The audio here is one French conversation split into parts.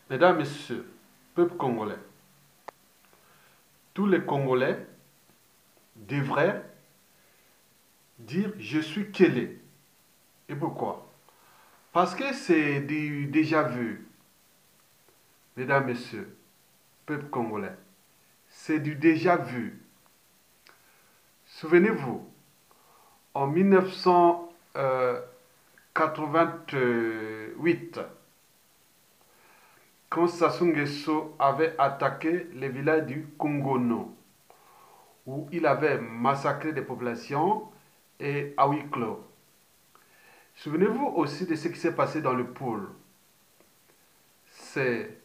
Mesdames, Messieurs, peuple congolais, tous les Congolais devraient dire je suis Kélé. Et pourquoi? Parce que c'est du déjà vu, mesdames, messieurs, peuple congolais. C'est du déjà vu. Souvenez-vous, en 1988, quand Sassou Nguesso avait attaqué les villages du Congono, où il avait massacré des populations et à huis clos. Souvenez-vous aussi de ce qui s'est passé dans le pôle. C'est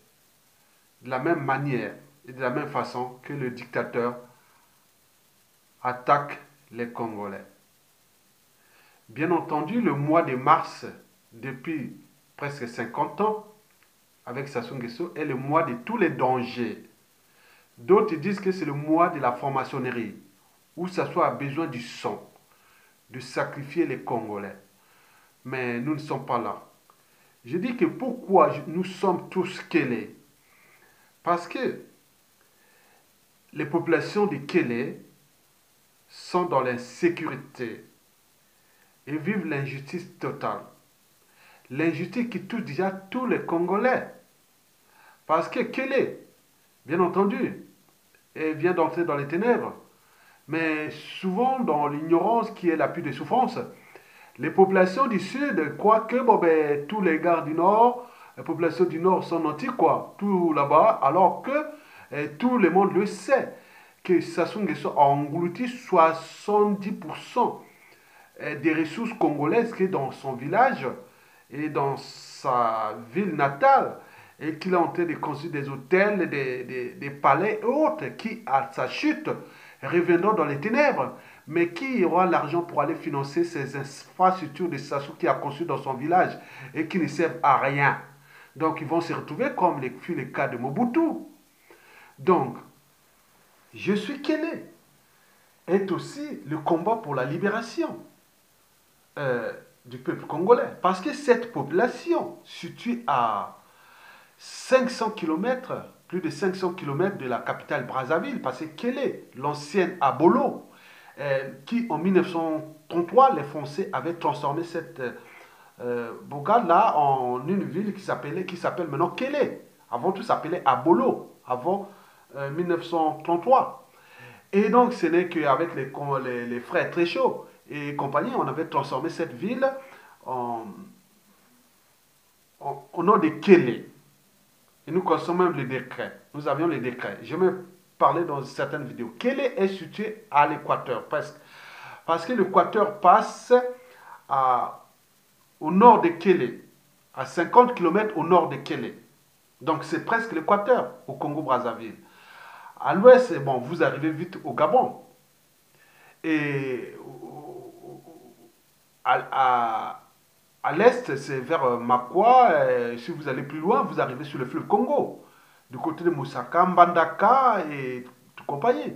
de la même manière et de la même façon que le dictateur attaque les Congolais. Bien entendu, le mois de mars, depuis presque 50 ans, avec Sassou Nguesso, est le mois de tous les dangers. D'autres disent que c'est le mois de la franc-maçonnerie, où Sassou a besoin du sang, de sacrifier les Congolais. Mais nous ne sommes pas là. Je dis que pourquoi nous sommes tous Kélé? Parce que les populations de Kélé sont dans l'insécurité et vivent l'injustice totale. L'injustice qui touche déjà tous les Congolais. Parce que Kélé, bien entendu, vient d'entrer dans les ténèbres. Mais souvent, dans l'ignorance qui est la plus des souffrances, les populations du Sud croient que tous les gars du Nord, les populations du Nord sont nantis, quoi, tout là-bas, alors que tout le monde le sait, que Sassou Nguesso a englouti 70% des ressources congolaises qui est dans son village et dans sa ville natale, et qu'il est en train de construire des hôtels, des palais et autres, qui, à sa chute, reviendront dans les ténèbres. Mais qui aura l'argent pour aller financer ces infrastructures de Sassou qui a conçues dans son village et qui ne servent à rien? Donc ils vont se retrouver comme fut le cas de Mobutu. Donc, je suis Kélé est aussi le combat pour la libération du peuple congolais. Parce que cette population, située à 500 km, plus de 500 km de la capitale Brazzaville, parce que Kélé, l'ancienne Abolo, qui en 1933, les Français avaient transformé cette bourgade-là en une ville qui s'appelle maintenant Kélé. Avant tout, ça s'appelait Abolo, avant 1933. Et donc, ce n'est qu'avec les frères Tréchaud et compagnie, on avait transformé cette ville en, au nom de Kélé. Et nous consommons même les décrets. Nous avions les décrets. Je vais parler dans certaines vidéos. Kélé est situé à l'équateur, presque. Parce que l'équateur passe au nord de Kélé, à 50 km au nord de Kélé. Donc c'est presque l'équateur au Congo-Brazzaville. À l'ouest, bon, vous arrivez vite au Gabon. Et à, à l'est, c'est vers Makwa. Si vous allez plus loin, vous arrivez sur le fleuve Congo. Du côté de Moussaka, Mbandaka et tout compagnie.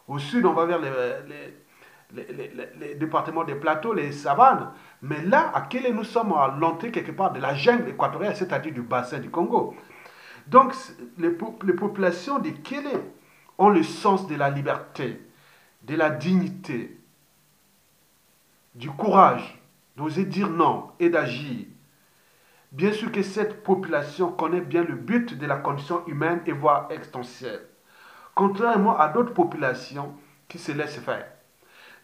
Au sud, on va vers les départements des plateaux, les savanes. Mais là, à Kélé, nous sommes à l'entrée quelque part de la jungle équatoriale, c'est-à-dire du bassin du Congo. Donc, les populations de Kélé ont le sens de la liberté, de la dignité, du courage, d'oser dire non et d'agir. Bien sûr que cette population connaît bien le but de la condition humaine et voire existentielle, contrairement à d'autres populations qui se laissent faire.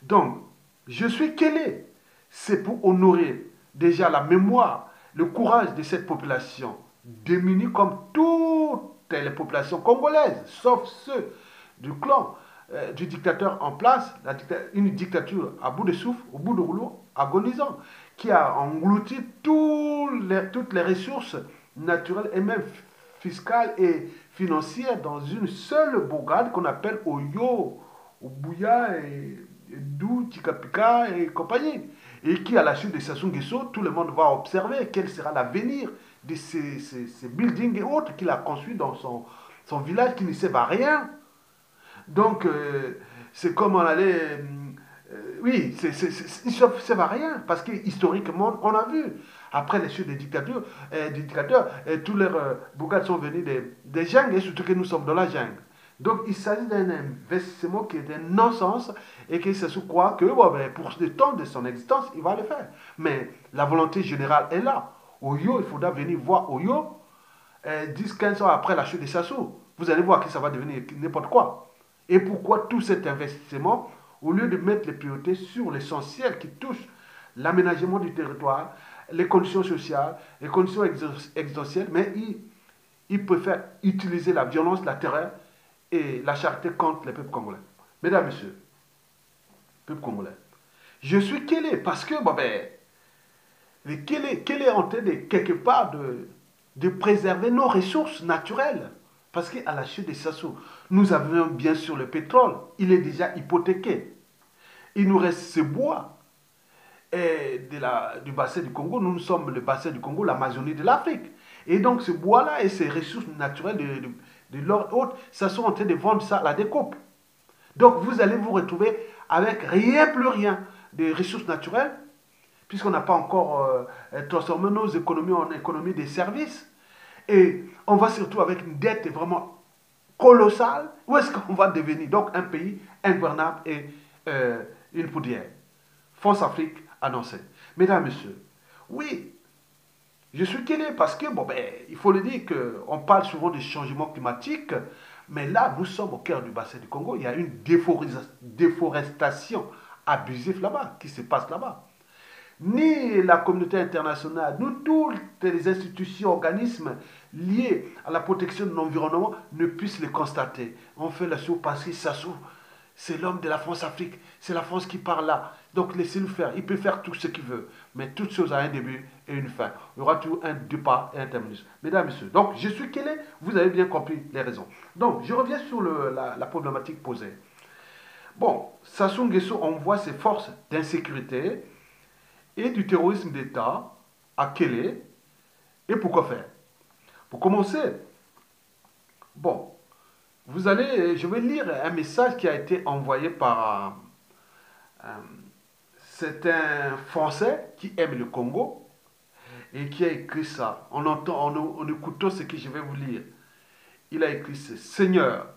Donc, je suis Kélé. C'est pour honorer déjà la mémoire, le courage de cette population, démunie comme toutes les populations congolaises, sauf ceux du clan du dictateur en place, une dictature à bout de souffle, au bout de rouleau, agonisant, qui a englouti toutes les ressources naturelles et même fiscales et financières dans une seule bourgade qu'on appelle Oyo, Obuya et Dou, Tikapika et compagnie. Et qui, à la suite de Sassou Nguesso, tout le monde va observer quel sera l'avenir de ces buildings et autres qu'il a construits dans son village qui ne servent à rien. Donc, c'est comme on allait. Oui, ça ne sert à rien, parce que historiquement, on a vu. Après les chutes des dictateurs, tous leurs bourgades sont venus des jungles, et surtout que nous sommes dans la jungle. Donc il s'agit d'un investissement qui est un non-sens et qui se croit que bon, ben, pour le temps de son existence, il va le faire. Mais la volonté générale est là. Oyo, il faudra venir voir Oyo 10-15 ans après la chute de Sassou. Vous allez voir que ça va devenir n'importe quoi. Et pourquoi tout cet investissement, au lieu de mettre les priorités sur l'essentiel qui touche l'aménagement du territoire, les conditions sociales, les conditions existentielles, mais il préfère utiliser la violence, la terreur et la charité contre les peuples congolais. Mesdames, Messieurs, peuple congolais, je suis Kélé parce que, bon ben, Kélé est en train de, quelque part, de préserver nos ressources naturelles. Parce qu'à la chute de Sassou, nous avions bien sûr le pétrole. Il est déjà hypothéqué. Il nous reste ce bois du bassin du Congo. Nous sommes le bassin du Congo, l'Amazonie de l'Afrique. Et donc ce bois-là et ces ressources naturelles de l'or et autres, ça sont en train de vendre ça à la découpe. Donc vous allez vous retrouver avec rien, plus rien de ressources naturelles, puisqu'on n'a pas encore transformé nos économies en économies des services. Et on va surtout avec une dette vraiment colossale. Où est-ce qu'on va devenir donc un pays ingouvernable et une poudrière? France Afrique annoncée. Mesdames, Messieurs, oui, je suis Kélé parce que, bon, ben, il faut le dire qu'on parle souvent de changement climatique, mais là, nous sommes au cœur du bassin du Congo. Il y a une déforestation abusive là-bas, qui se passe là-bas. Ni la communauté internationale, ni toutes les institutions, organismes liés à la protection de l'environnement ne puissent le constater. On fait la chose parce que ça s'ouvre. C'est l'homme de la France-Afrique. C'est la France qui parle là. Donc laissez-le faire. Il peut faire tout ce qu'il veut. Mais toute chose a un début et une fin. Il y aura toujours un départ et un terminus. Mesdames et messieurs, donc je suis Kélé. Vous avez bien compris les raisons. Donc je reviens sur la problématique posée. Bon, Sassou Nguesso envoie ses forces d'insécurité et du terrorisme d'État à Kélé. Et pourquoi faire? Pour commencer, bon, je vais lire un message qui a été envoyé par c'est un Français qui aime le Congo et qui a écrit ça. On entend, en écoutant ce que je vais vous lire. Il a écrit ce: Seigneur,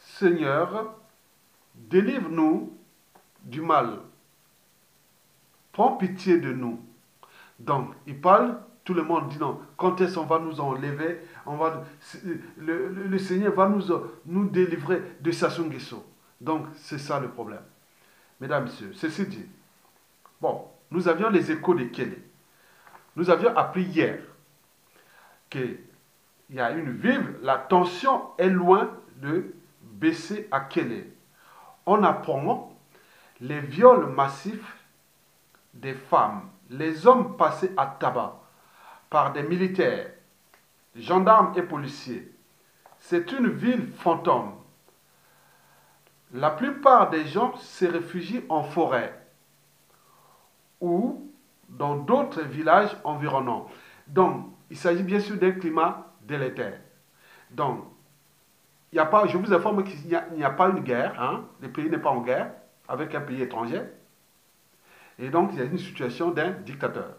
Seigneur, délivre-nous du mal. Prends pitié de nous. Donc, il parle, tout le monde dit non. Quand est-ce qu'on va nous enlever, le Seigneur va nous délivrer de Sassou Nguesso. Donc, c'est ça le problème. Mesdames, Messieurs, ceci dit, bon, nous avions les échos de Kélé. Nous avions appris hier qu'il y a une vive, la tension est loin de baisser à Kélé. On apprend les viols massifs des femmes, les hommes passés à tabac par des militaires, gendarmes et policiers. C'est une ville fantôme. La plupart des gens se réfugient en forêt ou dans d'autres villages environnants. Donc, il s'agit bien sûr d'un climat délétère. Donc, il y a pas, je vous informe qu'il n'y a pas une guerre, hein, le pays n'est pas en guerre avec un pays étranger. Et donc, il y a une situation d'un dictateur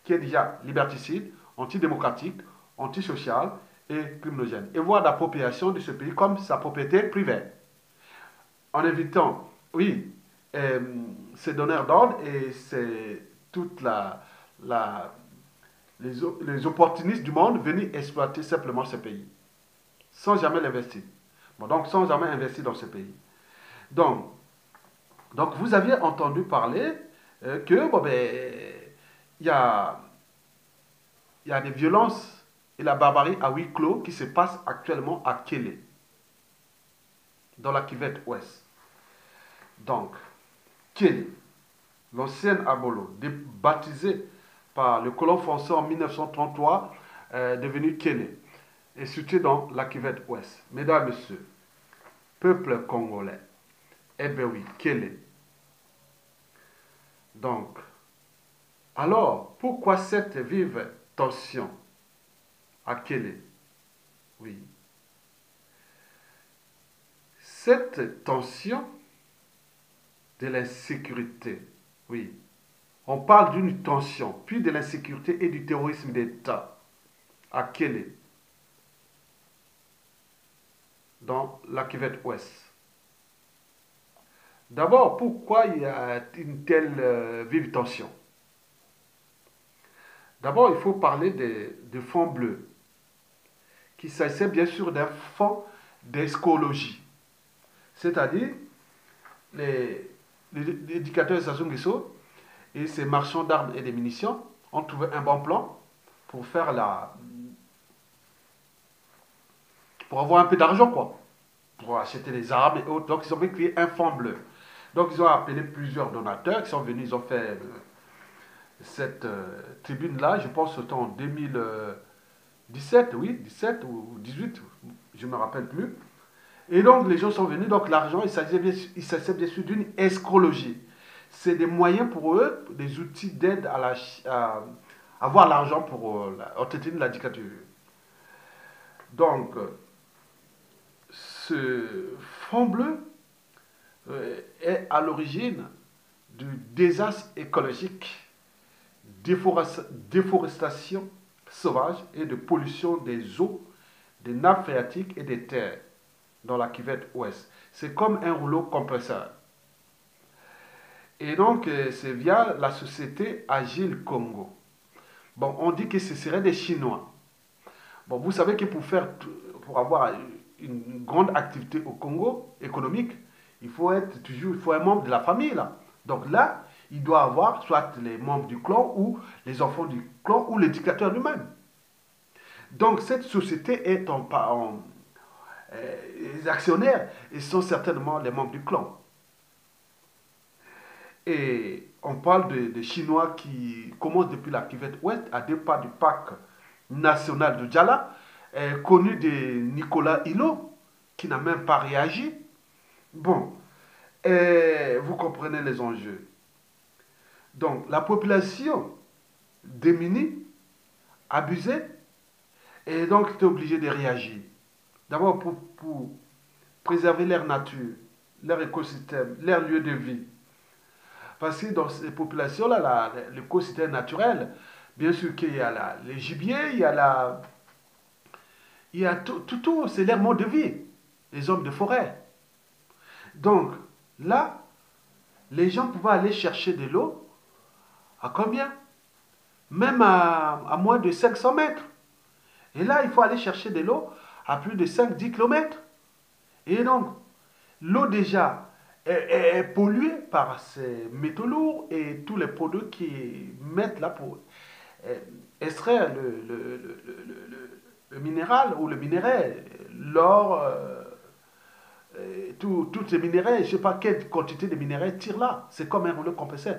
qui est déjà liberticide, antidémocratique, antisocial et criminogène. Et voire d'appropriation de ce pays comme sa propriété privée. En évitant, oui, ces donneurs d'ordre et c'est toute les opportunistes du monde venir exploiter simplement ce pays, sans jamais l'investir. Bon, donc, sans jamais investir dans ce pays. Donc, vous aviez entendu parler que, bon, ben, il y a des violences et la barbarie à huis clos qui se passent actuellement à Kélé, dans la Kivette Ouest. Donc, Kélé, l'ancienne Abolo, baptisée par le colon français en 1933, devenu Kélé, est située dans la Kivette Ouest. Mesdames, Messieurs, peuple congolais, eh bien oui, Kélé. Donc, alors, pourquoi cette vive tension à Kélé? Oui. Cette tension de l'insécurité, oui, On parle d'une tension, puis de l'insécurité et du terrorisme d'État à Kélé, dans la cuvette ouest. D'abord, pourquoi il y a une telle vive tension? D'abord, il faut parler de fonds bleus, qui s'agissait bien sûr d'un fonds d'écologie. C'est-à-dire, les, les éducateurs de Sassou Nguesso et ces marchands d'armes et de munitions ont trouvé un bon plan pour faire pour avoir un peu d'argent, quoi, pour acheter des armes et autres. Donc, ils ont créé un fonds bleu. Donc, ils ont appelé plusieurs donateurs qui sont venus, ils ont fait cette tribune-là, je pense, c'était en 2017, oui, 17 ou 18, je ne me rappelle plus. Et donc, les gens sont venus, donc l'argent, il s'agissait bien sûr d'une escrologie. C'est des moyens pour eux, des outils d'aide à avoir l'argent pour entretenir la dictature. Donc, ce fonds bleu est à l'origine du désastre écologique, déforestation sauvage et de pollution des eaux, des nappes phréatiques et des terres dans la cuvette ouest. C'est comme un rouleau compresseur. Et donc, c'est via la société Agile Congo. Bon, on dit que ce serait des Chinois. Bon, vous savez que pour avoir une grande activité au Congo économique, il faut un membre de la famille là. Donc là, il doit avoir soit les membres du clan ou les enfants du clan ou l'éducateur lui-même. Donc cette société est les actionnaires et sont certainement les membres du clan. Et on parle de Chinois qui commencent depuis la cuvette ouest à deux pas du parc national de Djala, connu de Nicolas Hulot, qui n'a même pas réagi. Bon, vous comprenez les enjeux. Donc, la population démunie, abusée, et donc était obligée de réagir. D'abord pour préserver leur nature, leur écosystème, leur lieu de vie. Parce que dans ces populations-là, l'écosystème naturel, bien sûr qu'il y a les gibiers, il y a tout, c'est leur mode de vie, les hommes de forêt. Donc, là, les gens pouvaient aller chercher de l'eau à combien? Même à moins de 500 mètres. Et là, il faut aller chercher de l'eau à plus de 5-10 km. Et donc, l'eau déjà est polluée par ces métaux lourds et tous les produits qui mettent là pour euh, extraire le minéral ou le minerai, l'or, tous ces minéraux, je ne sais pas quelle quantité de minéraux tirent là. C'est comme un rouleau compresseur.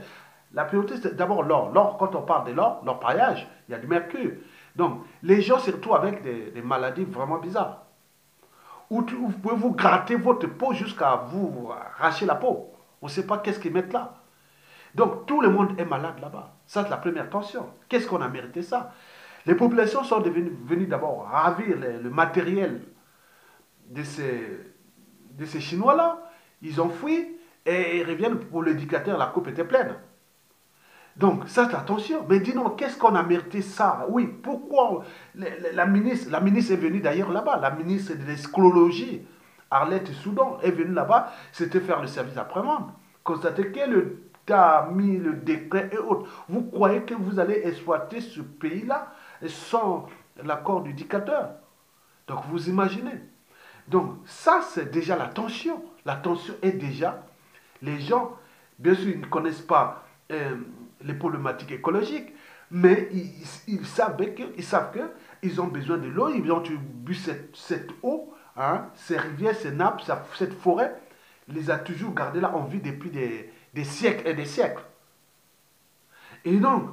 La priorité, c'est d'abord l'or. L'or, quand on parle de l'or, l'orpaillage, il y a du mercure. Donc, les gens se retrouvent avec des maladies vraiment bizarres. Vous pouvez vous gratter votre peau jusqu'à vous arracher la peau. On ne sait pas qu'est-ce qu'ils mettent là. Donc, tout le monde est malade là-bas. Ça, c'est la première tension. Qu'est-ce qu'on a mérité ça? Les populations sont venues d'abord ravir le matériel de ces Chinois-là. Ils ont fui et ils reviennent pour l'éducateur, la coupe était pleine. Donc, ça, c'est attention. Mais dis-nous, qu'est-ce qu'on a mérité ça? Oui, pourquoi la ministre est venue d'ailleurs là-bas, la ministre de l'escrologie, Arlette Soudan, est venue là-bas, c'était faire le service après-vente. Constater qu'elle a mis le décret et autres. Vous croyez que vous allez exploiter ce pays-là sans l'accord du dictateur? Donc, vous imaginez. Donc, ça, c'est déjà la tension. La tension est déjà, les gens, bien sûr, ils ne connaissent pas les problématiques écologiques, mais ils savent qu'ils ont besoin de l'eau, ils ont bu cette eau, hein, ces rivières, ces nappes, cette forêt, les a toujours gardés là en vie depuis des siècles et des siècles. Et donc,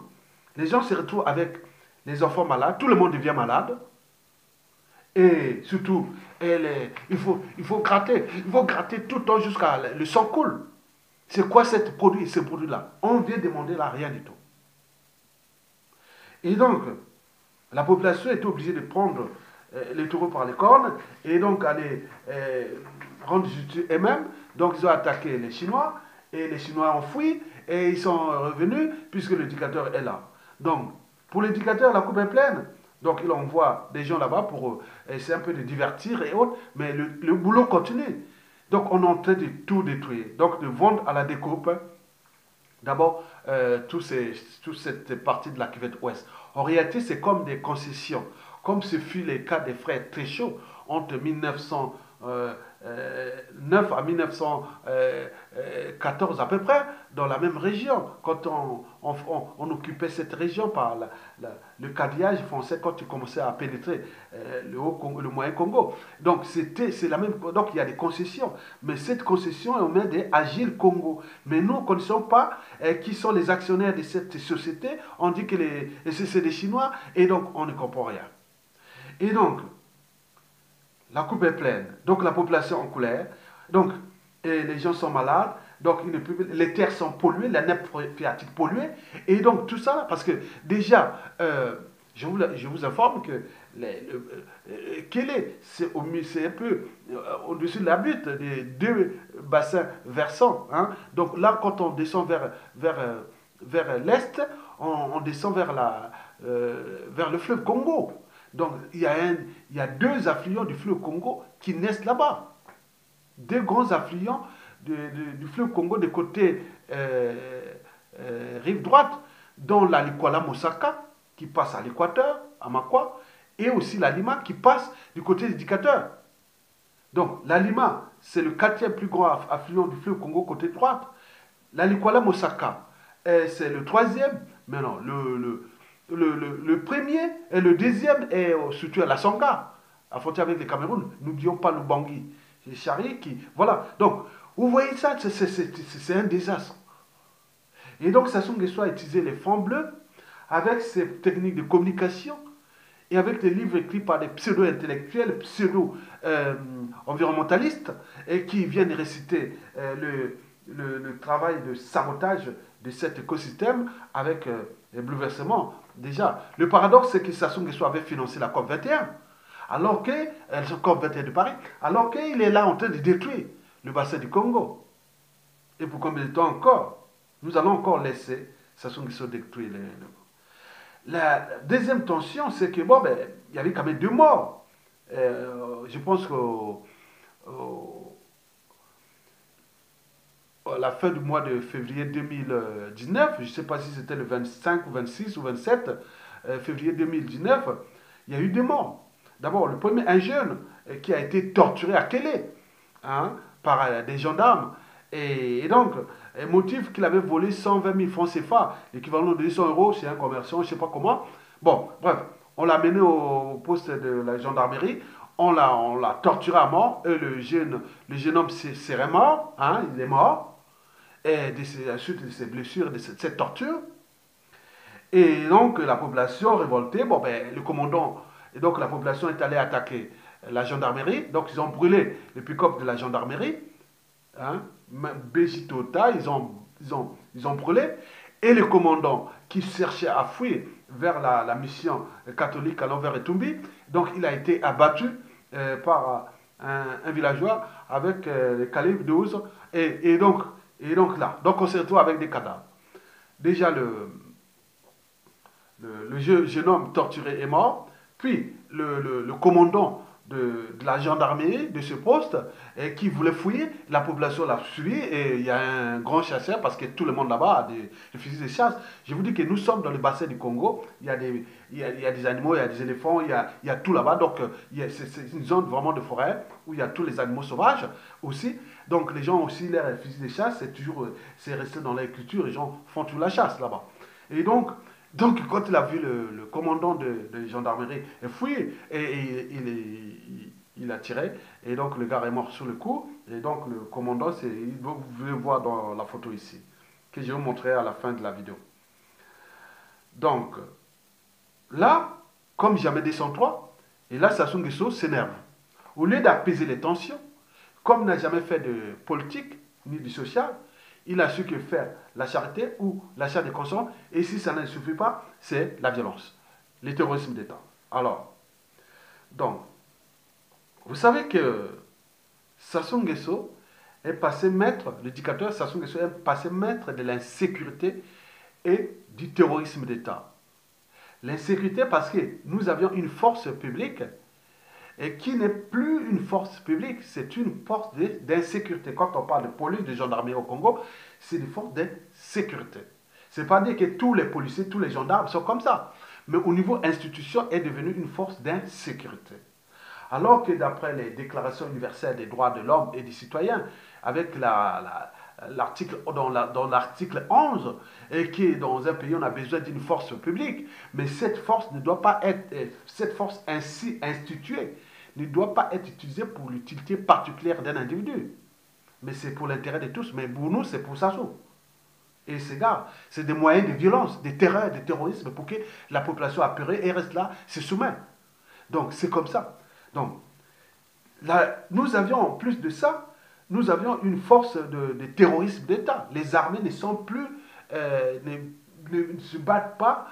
les gens se retrouvent avec les enfants malades, tout le monde devient malade, et surtout, il faut gratter tout le temps jusqu'à le sang coule. C'est quoi ce produit-là? On vient demander là rien du tout. Et donc, la population est obligée de prendre les taureaux par les cornes et donc aller rendre justice eux-mêmes. Donc, ils ont attaqué les Chinois et les Chinois ont fui et ils sont revenus puisque le dictateur est là. Donc, pour le dictateur, la coupe est pleine. Donc, il envoie des gens là-bas pour essayer un peu de divertir et autres, mais le boulot continue. Donc, on est en train de tout détruire. Donc, de vendre à la découpe, d'abord, toute cette partie de la cuvette ouest. En réalité, c'est comme des concessions, comme ce fut le cas des frères Tréchaud entre 1909 à 1914 à peu près, dans la même région, quand on occupait cette région par le cadillage français, quand tu commençais à pénétrer le moyen Congo. Donc c'est la même, donc il y a des concessions, mais cette concession est au main des Agile Congo. Mais nous, ne connaissons pas qui sont les actionnaires de cette société, on dit que c'est des Chinois, et donc on ne comprend rien. Et donc, la coupe est pleine. Donc la population en colère. Donc les gens sont malades. Donc les terres sont polluées, la nappe phréatique polluée. Et donc tout ça, parce que déjà, je vous informe que c'est un peu au-dessus de la butte des deux bassins versants. Hein. Donc là, quand on descend vers l'est, on descend vers le fleuve Congo. Donc, il y a deux affluents du fleuve Congo qui naissent là-bas. Deux grands affluents du fleuve Congo de côté rive droite, dont la Likwala Mosaka, qui passe à l'équateur, à Makwa, et aussi la Lima, qui passe du côté des indicateurs. Donc, la Lima, c'est le quatrième plus grand affluent du fleuve Congo côté droite. La Likwala Mosaka, c'est le troisième, mais non, le premier et le deuxième est situé à la Songa, à frontière avec le Cameroun. N'oublions pas le Bangui. C'est Chari qui. Voilà. Donc, vous voyez ça, c'est un désastre. Et donc, Sassou Nguesso a utilisé les fonds bleus avec ses techniques de communication et avec des livres écrits par des pseudo-intellectuels, pseudo-environnementalistes, et qui viennent réciter le travail de sabotage de cet écosystème avec les bouleversements. Déjà, le paradoxe, c'est que Sassou Nguesso avait financé la COP 21, alors que, la COP 21 de Paris, alors qu'il est là en train de détruire le bassin du Congo. Et pour combien de temps encore? Nous allons encore laisser Sassou Nguesso détruire La deuxième tension, c'est que, bon, ben, il y avait quand même 2 morts. Je pense à la fin du mois de février 2019, je ne sais pas si c'était le 25 ou 26 ou 27 février 2019, il y a eu 2 morts. D'abord, le premier, un jeune qui a été torturé à Kélé, hein, par des gendarmes. Et donc, motif qu'il avait volé 120 000 francs CFA, l'équivalent de 200 euros, c'est un commerçant, je ne sais pas comment. Bon, bref, on l'a mené au poste de la gendarmerie, on l'a torturé à mort, et le jeune homme serait mort, hein, il est mort, et suite de ses blessures, de cette torture. Et donc, la population révoltée, bon, ben, le commandant, et donc la population est allée attaquer la gendarmerie, donc ils ont brûlé le pick-up de la gendarmerie, hein, Bégitota, ils ont brûlé, et le commandant qui cherchait à fuir vers la mission catholique à l'envers Etumbi, donc il a été abattu par un villageois avec le calibre 12, et donc là, donc on se retrouve avec des cadavres. Déjà le jeune homme torturé est mort, puis le commandant de la gendarmerie de ce poste qui voulait fouiller, la population l'a suivi et il y a un grand chasseur parce que tout le monde là-bas a des fusils de chasse. Je vous dis que nous sommes dans le bassin du Congo, il y a des animaux, il y a des éléphants, il y a tout là-bas, donc c'est une zone vraiment de forêt où il y a tous les animaux sauvages aussi. Donc les gens ont aussi leurs fusils de chasse, c'est resté dans leur culture, les gens font toute la chasse là-bas. Et donc quand il a vu le commandant de gendarmerie fouiller, il a tiré, et donc le gars est mort sur le coup, et donc le commandant, vous pouvez voir dans la photo ici, que je vais vous montrer à la fin de la vidéo. Donc, là, comme jamais 203, et là, Sassou Nguesso s'énerve. Au lieu d'apaiser les tensions, comme il n'a jamais fait de politique, ni du social, il a su que faire la charité ou l'achat des consommateurs, et si ça ne suffit pas, c'est la violence, le terrorisme d'État. Alors, donc, vous savez que Sassou Nguesso est passé maître, le dictateur Sassou Nguesso est passé maître de l'insécurité et du terrorisme d'État. L'insécurité parce que nous avions une force publique et qui n'est plus une force publique, c'est une force d'insécurité. Quand on parle de police, de gendarmerie au Congo, c'est des forces d'insécurité. C'est pas dire que tous les policiers, tous les gendarmes sont comme ça. Mais au niveau institution, est devenu une force d'insécurité. Alors que d'après les déclarations universelles des droits de l'homme et des citoyens, avec l'article dans l'article 11, et qui dans un pays on a besoin d'une force publique, mais cette force ne doit pas être, cette force ainsi instituée, ne doit pas être utilisée pour l'utilité particulière d'un individu. Mais c'est pour l'intérêt de tous. Mais pour nous, c'est pour ça. Et c'est gars, c'est des moyens de violence, de terreur, de terrorisme pour que la population apeurée et reste là, se soumet. Donc c'est comme ça. Donc là, nous avions en plus de ça, nous avions une force de terrorisme d'État. Les armées ne sont plus, ne se battent pas,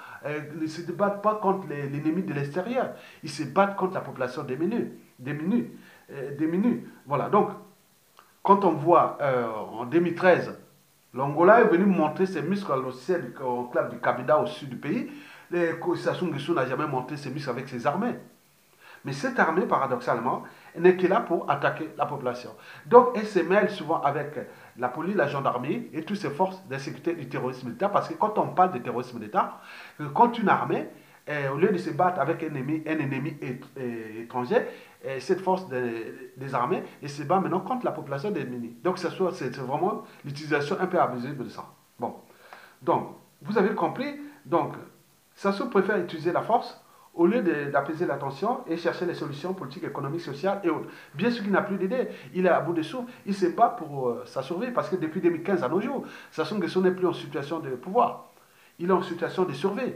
ne se battent pas contre l'ennemi de l'extérieur. Ils se battent contre la population démunie. Voilà. Donc, quand on voit en 2013, l'Angola est venu montrer ses muscles au ciel du enclave du Cabinda au sud du pays. Sassou Nguesso n'a jamais montré ses muscles avec ses armées. Mais cette armée, paradoxalement, n'est que là pour attaquer la population. Donc, elle se mêle souvent avec la police, la gendarmerie et toutes ces forces d'insécurité du terrorisme d'État. Parce que quand on parle de terrorisme d'État, quand une armée, au lieu de se battre avec un ennemi étranger, cette force des armées, elle se bat maintenant contre la population démunie. Donc, c'est vraiment l'utilisation un peu abusive de ça. Bon. Donc, vous avez compris. Donc, Sassou préfère utiliser la force au lieu d'apaiser la tension et chercher les solutions politiques, économiques, sociales et autres. Bien sûr qu'il n'a plus d'idées, il est à bout de souffle, il se bat pour sa survie, parce que depuis 2015 à nos jours, Sassou Nguesso n'est plus en situation de pouvoir, il est en situation de survie.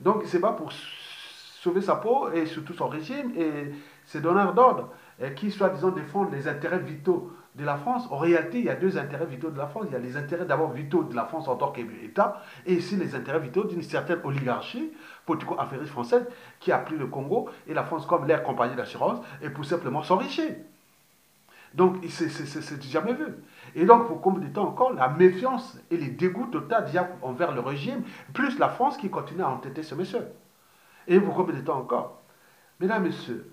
Donc il se bat pour sauver sa peau et surtout son régime et ses donneurs d'ordre qui, soi-disant, défendent les intérêts vitaux de la France. En réalité, il y a deux intérêts vitaux de la France. Il y a les intérêts d'abord vitaux de la France en tant qu'État et ici les intérêts vitaux d'une certaine oligarchie politico-affairiste française qui a pris le Congo et la France comme leur compagnie d'assurance et pour simplement s'enrichir. Donc, c'est jamais vu. Et donc, pour combien de temps encore, la méfiance et les dégoûts total envers le régime, plus la France qui continue à entêter ce monsieur. Et pour combien de temps encore? Mesdames, Messieurs,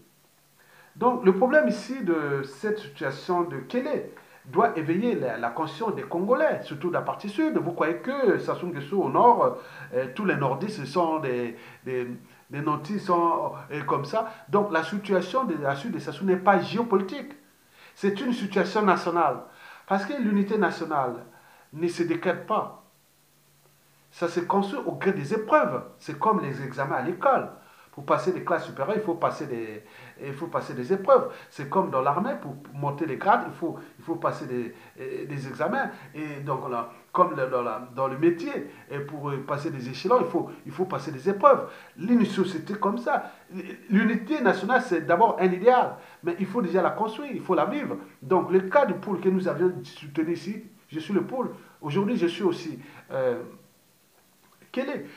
donc le problème ici de cette situation de Kélé doit éveiller la conscience des Congolais, surtout de la partie sud. Vous croyez que Sassou Nguesso au nord, tous les nordistes sont des nantis, sont comme ça. Donc la situation de la sud de Sassou n'est pas géopolitique. C'est une situation nationale. Parce que l'unité nationale ne se décrète pas. Ça se construit au gré des épreuves. C'est comme les examens à l'école. Pour passer des classes supérieures, il faut passer des épreuves. C'est comme dans l'armée, pour monter les grades, il faut passer des examens. Et donc, là, comme dans le métier, et pour passer des échelons, il faut passer des épreuves. Une société comme ça, l'unité nationale, c'est d'abord un idéal, mais il faut déjà la construire, il faut la vivre. Donc, le cas du pôle que nous avions soutenu ici, je suis le pôle. Aujourd'hui, je suis aussi...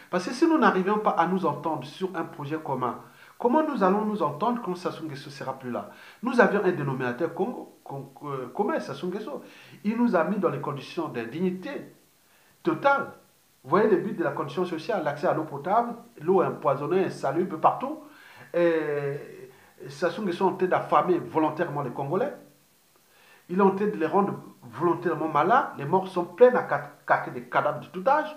Parce que si nous n'arrivions pas à nous entendre sur un projet commun, comment nous allons nous entendre quand Sassou Nguesso ne sera plus là? Nous avions un dénominateur commun, Sassou Nguesso. Il nous a mis dans les conditions d'indignité totale. Vous voyez le but de la condition sociale, l'accès à l'eau potable, l'eau empoisonnée, salue un peu partout. Et Sassou Nguesso a tenté d'affamer volontairement les Congolais. Il a tenté de les rendre volontairement malades. Les morts sont pleines à caquer des cadavres de tout âge.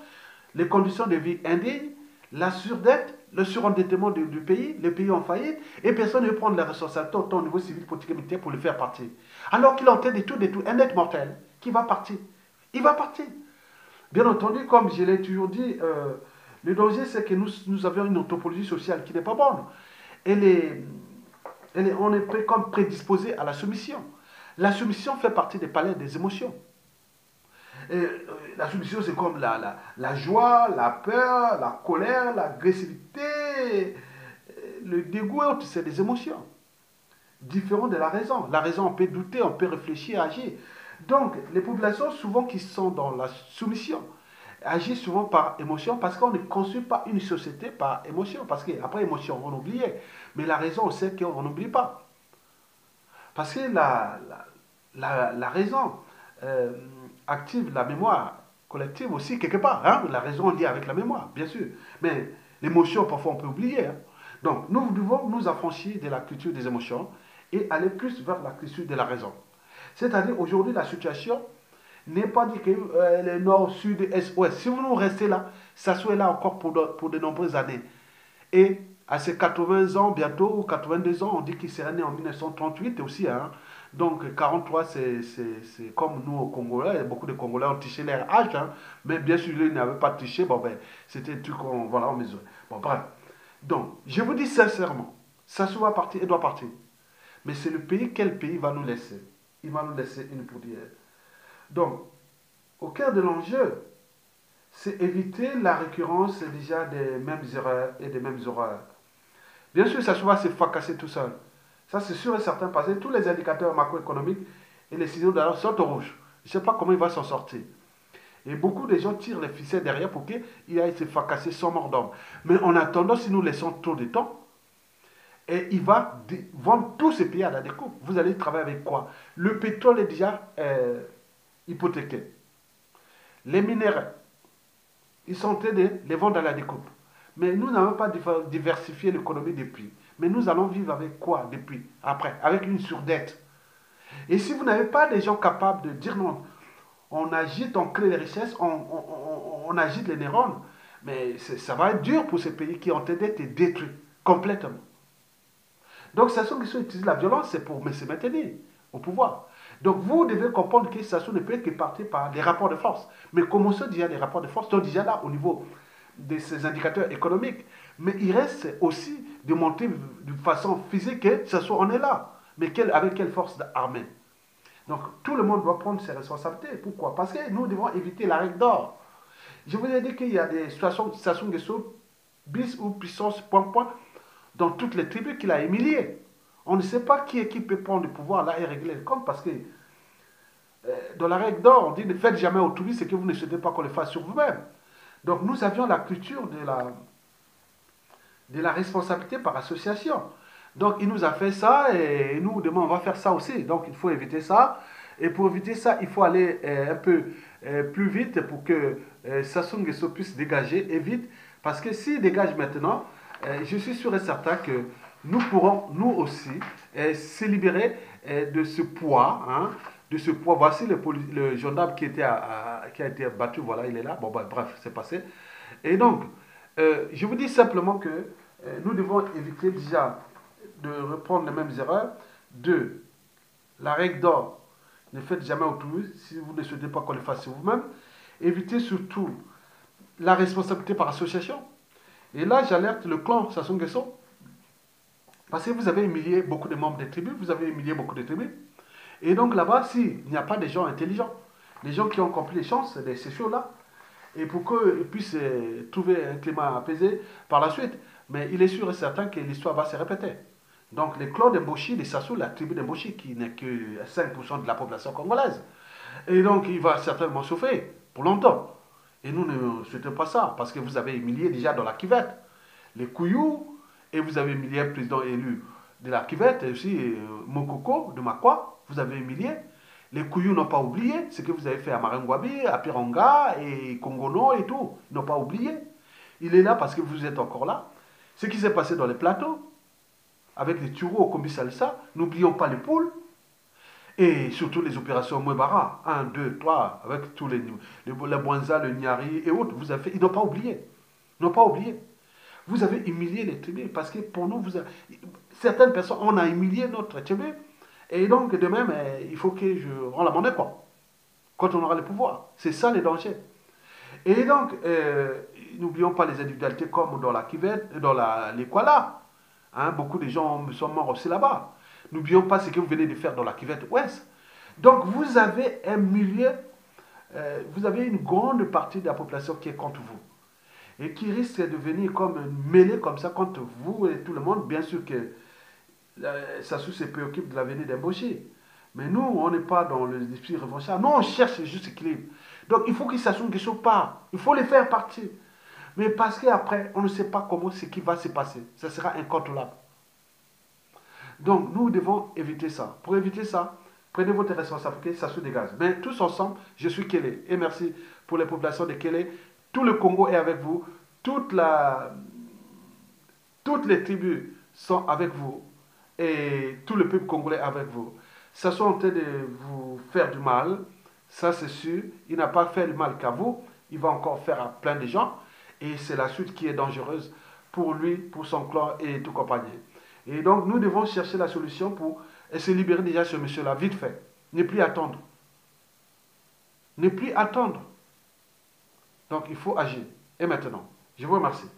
Les conditions de vie indignes, la surdette, le surendettement du pays, le pays en faillite, et personne ne veut prendre les responsabilités autant au niveau civil, politique et militaire pour le faire partir. Alors qu'il est en train de tout, un être mortel qui va partir. Il va partir. Bien entendu, comme je l'ai toujours dit, le danger c'est que nous avions une anthropologie sociale qui n'est pas bonne. On est comme prédisposé à la soumission. La soumission fait partie des palais des émotions. Et la soumission, c'est comme la joie, la peur, la colère, l'agressivité, le dégoût, c'est des émotions différentes de la raison. La raison, on peut douter, on peut réfléchir, agir. Donc, les populations, souvent qui sont dans la soumission, agissent souvent par émotion parce qu'on ne construit pas une société par émotion. Parce qu'après émotion, on oublie. Mais la raison, on sait qu'on n'oublie pas. Parce que la raison euh, active la mémoire collective aussi, quelque part. Hein. La raison liée avec la mémoire, bien sûr. Mais l'émotion, parfois, on peut oublier. Hein. Donc, nous devons nous affranchir de la culture des émotions et aller plus vers la culture de la raison. C'est-à-dire, aujourd'hui, la situation n'est pas dit que le nord, sud, est, ouest. Si vous nous restez là, ça soit là encore pour de nombreuses années. Et à ses 80 ans, bientôt, ou 82 ans, on dit qu'il serait né en 1938 aussi. Hein. Donc 43, c'est comme nous au Congolais. Beaucoup de Congolais ont triché leur âge. Hein. Mais bien sûr, lui, il n'avait pas triché. Bon, ben, c'était un truc qu'on voilà, on mesurait. Bon, bref. Donc, je vous dis sincèrement, Sassou va partir et doit partir. Mais c'est le pays, quel pays va nous laisser? Il va nous laisser une poudrière. Donc, au cœur de l'enjeu, c'est éviter la récurrence déjà des mêmes erreurs et des mêmes horreurs. Bien sûr, ça va se fracasser tout seul. Ça, c'est sûr et certain, parce que tous les indicateurs macroéconomiques et les signaux d'alarme sont au rouge. Je ne sais pas comment il va s'en sortir. Et beaucoup de gens tirent les ficelles derrière pour qu'il aille se fracasser sans mort d'homme. Mais en attendant, si nous laissons trop de temps, et il va vendre tous ces pays à la découpe. Vous allez travailler avec quoi? Le pétrole est déjà hypothéqué. Les minéraux, ils sont en train de les vendre à la découpe. Mais nous n'avons pas diversifié l'économie depuis. Mais nous allons vivre avec quoi depuis? Après, avec une surdette. Et si vous n'avez pas des gens capables de dire non, on agite, on crée les richesses, on agite les neurones, mais ça va être dur pour ces pays qui ont été détruits complètement. Donc Sassou Nguesso utilise la violence, c'est pour se maintenir au pouvoir. Donc vous devez comprendre que Sassou ne peut être que parti par des rapports de force. Mais commençons déjà les rapports de force, sont déjà là au niveau de ces indicateurs économiques. Mais il reste aussi de montrer de façon physique que Sassou en est là. Mais avec quelle force armée? Donc tout le monde doit prendre ses responsabilités. Pourquoi? Parce que nous devons éviter la règle d'or. Je vous ai dit qu'il y a des situations Sassou Nguesso bis ou puissance point point dans toutes les tribus qu'il a humiliées. On ne sait pas qui est qui peut prendre le pouvoir là et régler le compte parce que dans la règle d'or, on dit ne faites jamais autrui ce que vous ne souhaitez pas qu'on le fasse sur vous-même. Donc nous avions la culture de la responsabilité par association. Donc il nous a fait ça et nous demain on va faire ça aussi. Donc il faut éviter ça. Et pour éviter ça, il faut aller un peu plus vite pour que Sassou Nguesso puisse dégager et vite. Parce que s'il dégage maintenant, je suis sûr et certain que nous pourrons, nous aussi, se libérer de ce poids. Hein, de ce poids. Voici le gendarme qui a été battu. Voilà, il est là. Bon, bah, bref, c'est passé. Et donc, je vous dis simplement que nous devons éviter déjà de reprendre les mêmes erreurs. Deux, la règle d'or, ne faites jamais autrui si vous ne souhaitez pas qu'on le fasse vous-même. Évitez surtout la responsabilité par association. Et là, j'alerte le clan Sassou Nguesso. Parce que vous avez humilié beaucoup de membres des tribus, vous avez humilié beaucoup de tribus. Et donc là-bas, s'il n'y a pas des gens intelligents, des gens qui ont compris les chances de ces choses-là, et pour qu'ils puissent trouver un climat apaisé par la suite. Mais il est sûr et certain que l'histoire va se répéter. Donc les clans d'Emboshi, les Sassou, la tribu d'Emboshi, qui n'est que 5% de la population congolaise. Et donc il va certainement souffrir pour longtemps. Et nous ne souhaitons pas ça, parce que vous avez humilié déjà dans la cuvette les Kouyou, et vous avez humilié le président élu de la cuvette, et aussi Mokoko de Makwa, vous avez humilié. Les Kouyou n'ont pas oublié ce que vous avez fait à Marangwabi, à Pironga et Kongono et tout. Ils n'ont pas oublié. Il est là parce que vous êtes encore là. Ce qui s'est passé dans les plateaux, avec les Turo au Kombi Salsa, n'oublions pas les poules. Et surtout les opérations Mwebara, 1, 2, 3, avec tous les Bwanza, le Nyari et autres. Vous avez fait, ils n'ont pas oublié. Ils n'ont pas oublié. Vous avez humilié les tribus parce que pour nous, certaines personnes, on a humilié notre tribu. Et donc, de même, il faut que je rende la monnaie, quoi. Quand on aura le pouvoir. C'est ça les dangers. Et donc, n'oublions pas les individualités comme dans la Kivette, dans les Kuala. Hein, beaucoup de gens sont morts aussi là-bas. N'oublions pas ce que vous venez de faire dans la Kivette Ouest. Donc, vous avez un milieu, vous avez une grande partie de la population qui est contre vous. Et qui risque de venir comme mêlée comme ça contre vous et tout le monde. Bien sûr que Sassou se préoccupe de l'avenir d'Emboshi. Mais nous, on n'est pas dans le esprit revanchard. Nous, on cherche le juste équilibre. Donc, il faut que Sassou Nguesso parte. Il faut les faire partir. Mais parce qu'après, on ne sait pas comment ce qui va se passer. Ça sera incontrôlable. Donc, nous devons éviter ça. Pour éviter ça, Prenez votre responsabilité, ça se dégage. Mais tous ensemble, je suis Kélé. Et merci pour les populations de Kélé. Tout le Congo est avec vous. Toutes les tribus sont avec vous. Et tout le peuple congolais est avec vous. Ça sont en train de vous faire du mal. Ça, c'est sûr. Il n'a pas fait du mal qu'à vous. Il va encore faire à plein de gens. Et c'est la suite qui est dangereuse pour lui, pour son clan et tout compagnie. Et donc, nous devons chercher la solution pour se libérer déjà ce monsieur-là, vite fait. Ne plus attendre. Ne plus attendre. Donc, il faut agir. Et maintenant, je vous remercie.